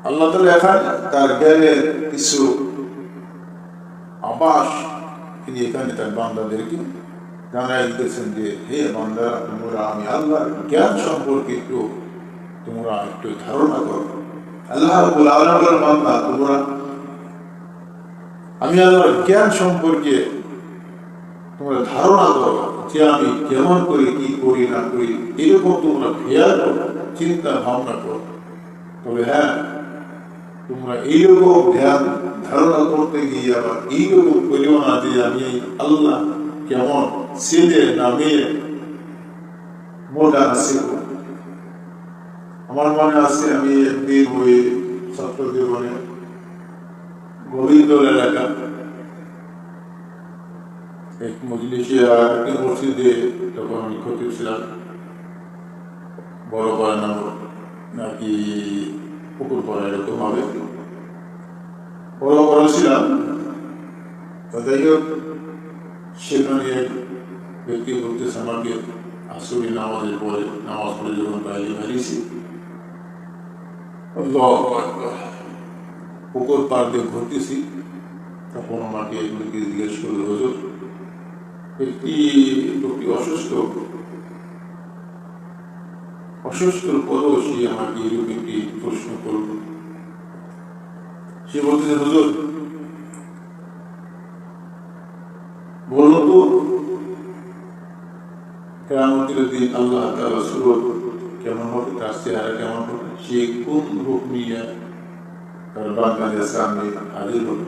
আল্লাহ তাআলা এখানে তার জ্ঞানের কিছু আভাস তিনি এখানে তার বান্দাদেরকে জানাই দিতেছেন যে হে বান্দারা, তোমরা আমি আল্লাহর জ্ঞান সম্পর্কে তোমরা একটু ধারণা করো। আল্লাহ রাব্বুল আলামিনের বান্দা, তোমরা আমি আল্লাহর জ্ঞান সম্পর্কে তোমরা ধারণা করো যে আমি কেমন করে কি করি না করি, এরকম তোমরা খেয়াল করো, চিন্তা ভাবনা করো। তবে হ্যাঁ, তোমরা এইরকম ধ্যান ধারণা করতে গিয়ে আবার এইরকম করিও না যে আমি আল্লাহ কেমন ছেলে না মেয়ে মোটা আছে। আমার মনে আছে আমি একদিন ওই ছাত্র জীবনে গোবিন্দর এলাকা এক মজলিসে আর এক মসজিদে তখন আমি খতিব ছিলাম, বড় পাড়া নাম নাকি পুকুর পাড়া এরকম হবে, বড় পাড়া ছিলাম। যাই হোক, সেখানে এক ব্যক্তি বলতেছে আমাকে আসরি নামাজের পরে, নামাজ পড়ে যখন বাইরে বেরিয়েছি, পুকুর পাড় দিয়ে ঘুরতেছি, তখন আমাকে এগুলিকে জিজ্ঞেস করলো, হুজুর লোকটি অসুস্থর পরেও সে আমাকে এরকম একটি প্রশ্ন করল। সে বলতেছে, হুজুর বলো তো, কিয়ামতের দিন আল্লাহ তাআলা সুরত কেমন হবে, তার চেহারা কেমন হবে, সে কোন রূপ নিয়ে তার বান্দাদের সামনে হাজির হবে।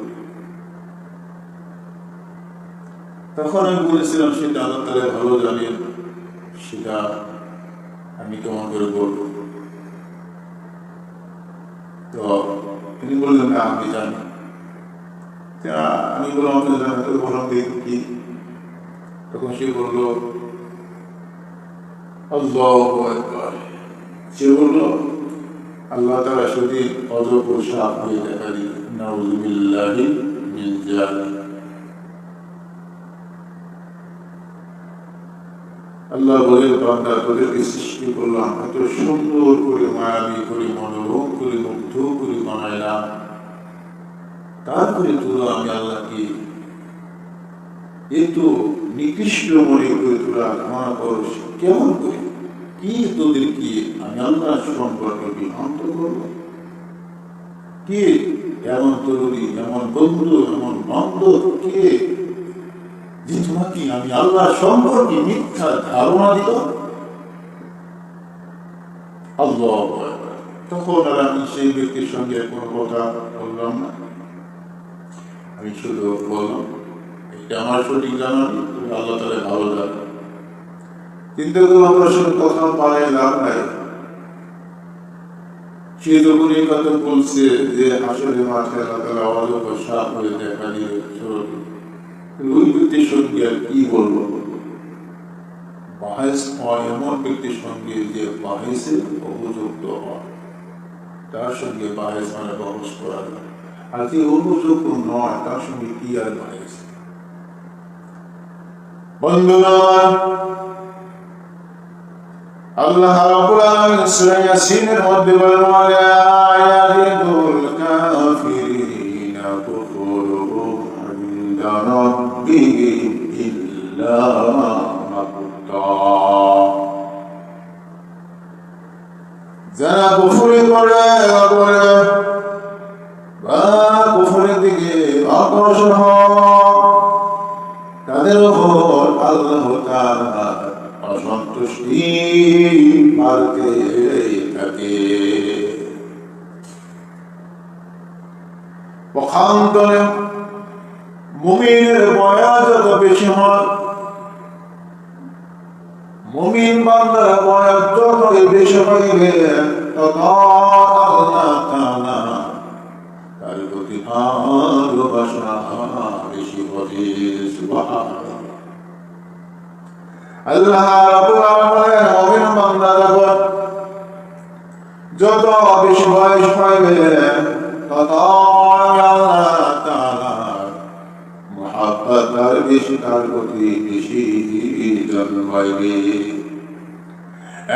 তখন আমি বলেছিলাম, সেটা আল্লাহ তাআলা ভালো জানেন, সেটা আমি কেমন করে বলবো। তো তিনি বললেন, না আমি জানি। আমি বললাম, আপনি জানেন তো, বললাম দেখুন কি। তখন সে বলল, আল্লাহু আকবার। সে বলল, আল্লাহ তাআলা সেদিন অজগর সাপ হয়ে দেখা দিল, নাউযু বিল্লাহি মিন যালিক। আল্লাহ বলেন, বান্দা তোদেরকে সৃষ্টি করলাম, এত সুন্দর করে মায়াবী করে মনোরম করে মুগ্ধ করে বানাইলাম, তারপরে তোরা আমি আল্লাহকে এত নিকৃষ্ট মনে করে তোরা ধারণা করো কেমন করে, কি তোদের কি আমি আল্লাহ সম্পর্কে বিভ্রান্ত করব? কে এমন তরুণী, এমন বন্ধু, এমন বান্ধব কে যে তোমাকে আমি আল্লাহ সম্পর্কে মিথ্যা ধারণা দিল? আল্লাহ। তখন আর আমি সেই ব্যক্তির সঙ্গে কোনো কথা বললাম না, আমি শুধু বললাম, এটা আমার সঠিক জানা নেই, আল্লাহ তাআলা ভালো জানে। কিন্তু আমার সঙ্গে কথা পাড়ায় লাভ নাই। সে যখন এই কথা বলছে যে আসলে মাঠে আল্লাহ তাআলা অজগর সাপ হয়ে দেখা দিয়ে ওই ব্যক্তির সঙ্গে আর কি বলবো? বাহেস হয় এমন ব্যক্তির সঙ্গে যে বাহেসের উপযুক্ত হয়, তার সঙ্গে বাহেস মানে বহস করা যায়। আর যে উপযুক্ত নয়, তার সঙ্গে কি আর বাহেস? বন্ধুরা, আল্লাহ রাব্বুল আলামিন সূরা ইয়াসিনের মধ্যে বলেন, ওয়া ইয়াজিদুল কাফিরিনা কুফরুহুম ইনদা রাব্বিহিম ইল্লা মাকতা। যারা কুফরি করে বা কুফরের দিকে অগ্রসর হয়, তাদের উপর আল্লাহ তাআলা অসন্তুষ্টি বাড়তে থাকে। পক্ষান্তরে মুমিনের বয়স যত বেশি হয়, মুমিন বান্দার বয়স যত বেশি হইবে, তত আল্লাহ তাআলা তার প্রতি ভালোবাসা বেশি হবে। সুবহানাল্লাহ। আল্লাহ রাব্বুল আলামিন মুমিন বান্দার যত বেশি বয়স পাইবে, তত আল্লাহ তাআলার মুহাব্বত আর বেশি, তার প্রতি বেশি জন্মাইবে।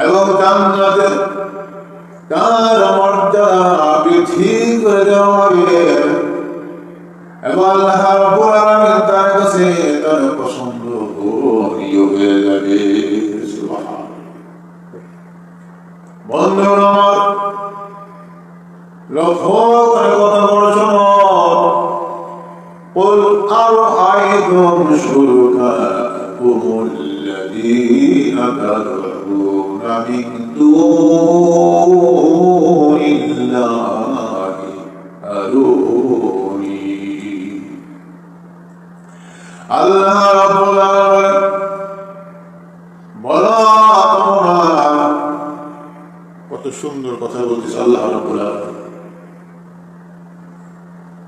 এবং জান্নাতে তার মর্যাদা ঠিক করে দেওয়া হবে এবং আল্লাহ রাব্বুল আলামিন তার কাছে তার পছন্দ হয়ে যাবে। সুবহানাল্লাহ। বন্ধুরা আমার, লক্ষ্য করে কথা বলো শোনো। قل أرأيتم شركاءكم الذين تدعون من دون الله أروني আল্লাহ রাব্বুল আলামিন বলো তোমরা, কত সুন্দর কথা বলতেছে আল্লাহ রাব্বুল আলামিন।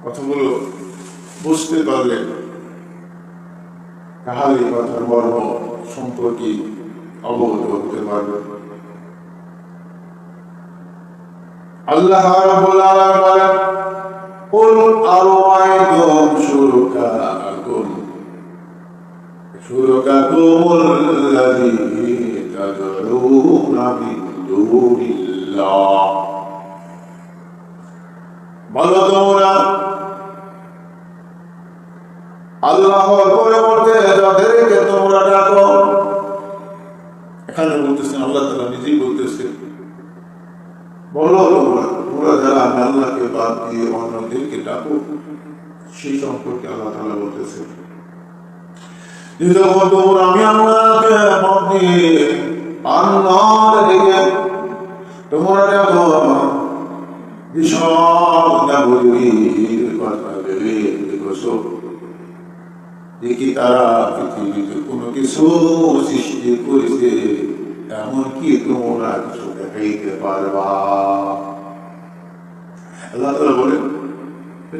কথাগুলো বুঝতে পারলে তাহলে কথার মর্ম সম্পর্কে অবগত হতে পারবে। আল্লাহ রাব্বুল আলামিন বলেন, কুল আরাআইতুম শুরকাকুমুল্লাযীনা তাদউনা মিন দুনিল্লাহ। বলো তোমরা, আল্লাহর পরিবর্তে যাদেরকে তোমরা ডাকো। এখানে বলতেছেন আল্লাহ তাআলা নিজেই বলতেছেন, বলো তোমরা যারা আল্লাহকে বাদ দিয়ে অন্যদেরকে ডাকো, সেই সম্পর্কে আল্লাহ তাআলা বলতেছেন, যখন তোমরা আমি আল্লাহকে বাদ দিয়ে আল্লাহর দিকে তোমরা ডাকো, বিশাল নাগরীর কথা ভেবে বসো, দেখি তারা পৃথিবীতে কোনো কিছু সৃষ্টি করেছে এমনকি তোমরা কিছু দেখাইতে পারবা। আল্লাহ তাআলা বলেন,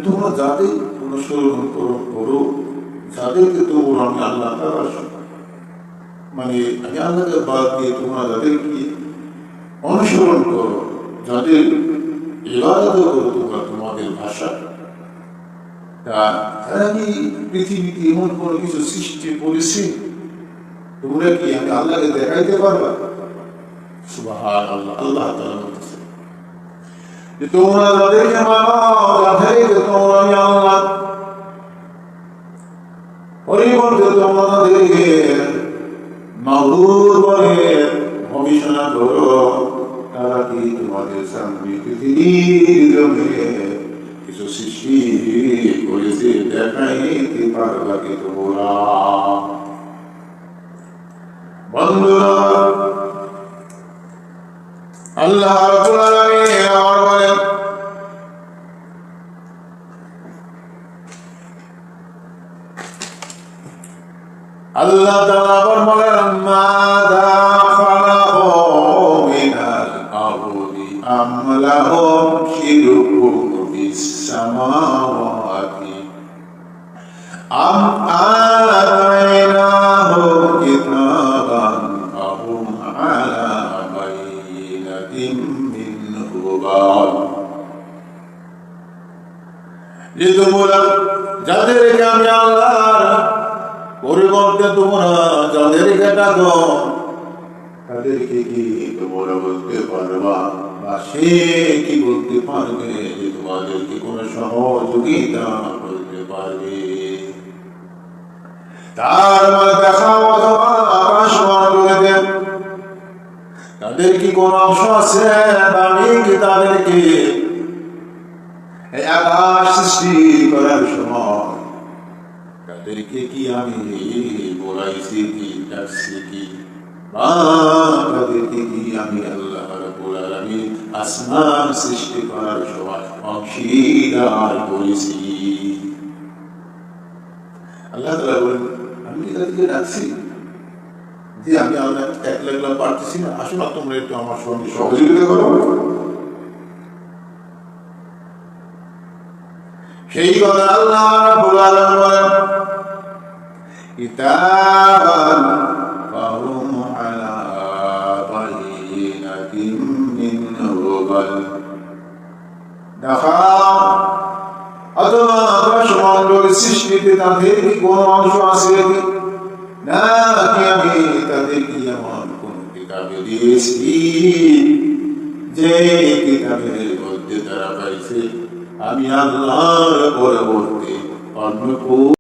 তোমরা যাদের অনুসরণ করো, যাদেরকে তোমরা আমি আল্লাহ তাআলা মানে আমি আল্লাহকে বাদ দিয়ে তোমরা যাদেরকে অনুসরণ করো, যাদের ইবাদত করো তোমরা তোমাদের ভাষা, তারা কি পৃথিবীতে এমন কোনো কিছু সৃষ্টি করেছে তোমরা কি আমি আল্লাহকে দেখাইতে পারবা? সুবহানাল্লাহ। আল্লাহ তাআলা বলতেছে যে তোমরা যাদেরকে মানো, যাদেরকে তোমরা আমি আল্লাহ পরিবর্তে তোমরা তাদেরকে মাবুদ বলে গবেষণা করো, তারা কি তোমাদের সামনে পৃথিবীর জমিনে কিছু সৃষ্টি করেছে দেখাইতে পারবা কি তোমরা? বন্ধুরা, আল্লাহ রাব্বুল আলামিন আমার বলেন, আল্লাহ তাআলা আবার বলেন, মাযা খালাকু মিনাল আরদি আম লাহুম শিরকুন ফিস সামাওয়াতি আম আতাইনাহুম কিতাবান ফাহুম আলা বাইনাতিন মিনহু বা'দ। যে তোমরা যাদেরকে আমি আল্লাহর পরিবর্তে তোমরা যাদেরকে ডাকো, তাদেরকে কি তোমরা বলতে পারবা বা সে কি বলতে পারবে যে তোমাদেরকে কোন সহযোগিতা করতে পারবে? তার মানে দেখাও অথবা আকাশ করে দেন, তাদের কি কোন অংশ আছে? আমি কি তাদেরকে এই আকাশ সৃষ্টি করার সময় তাদেরকে কি আমি বলাইছি কি ডাকছি কি? বা তাদেরকে কি আমি আল্লাহ রাব্বুল আলামিন আসমান সৃষ্টি করার সময় অংশীদার করেছি? আল্লাহ তাআলা বলেন, আমি কি তাদেরকে ডাকছি যে আমি আল্লাহ একলা একলা পারতেছি না, আসো না তোমরা একটু আমার সঙ্গে সহযোগিতা করো? সেই কথা আল্লাহ রাব্বুল আলামিন বলেন, কিতাবান ফাহুম আলা বাইনাতিন মিনহু বাল। দেখাও অথবা আকাশমণ্ডল সৃষ্টিতে তাদের কি কোন অংশ আছে নাকি আমি তাদেরকে এমন কোন কিতাবে দিয়েছি যে কিতাবের মধ্যে যারা পাইছে আমি আল্লাহর পরবর্তী অন্য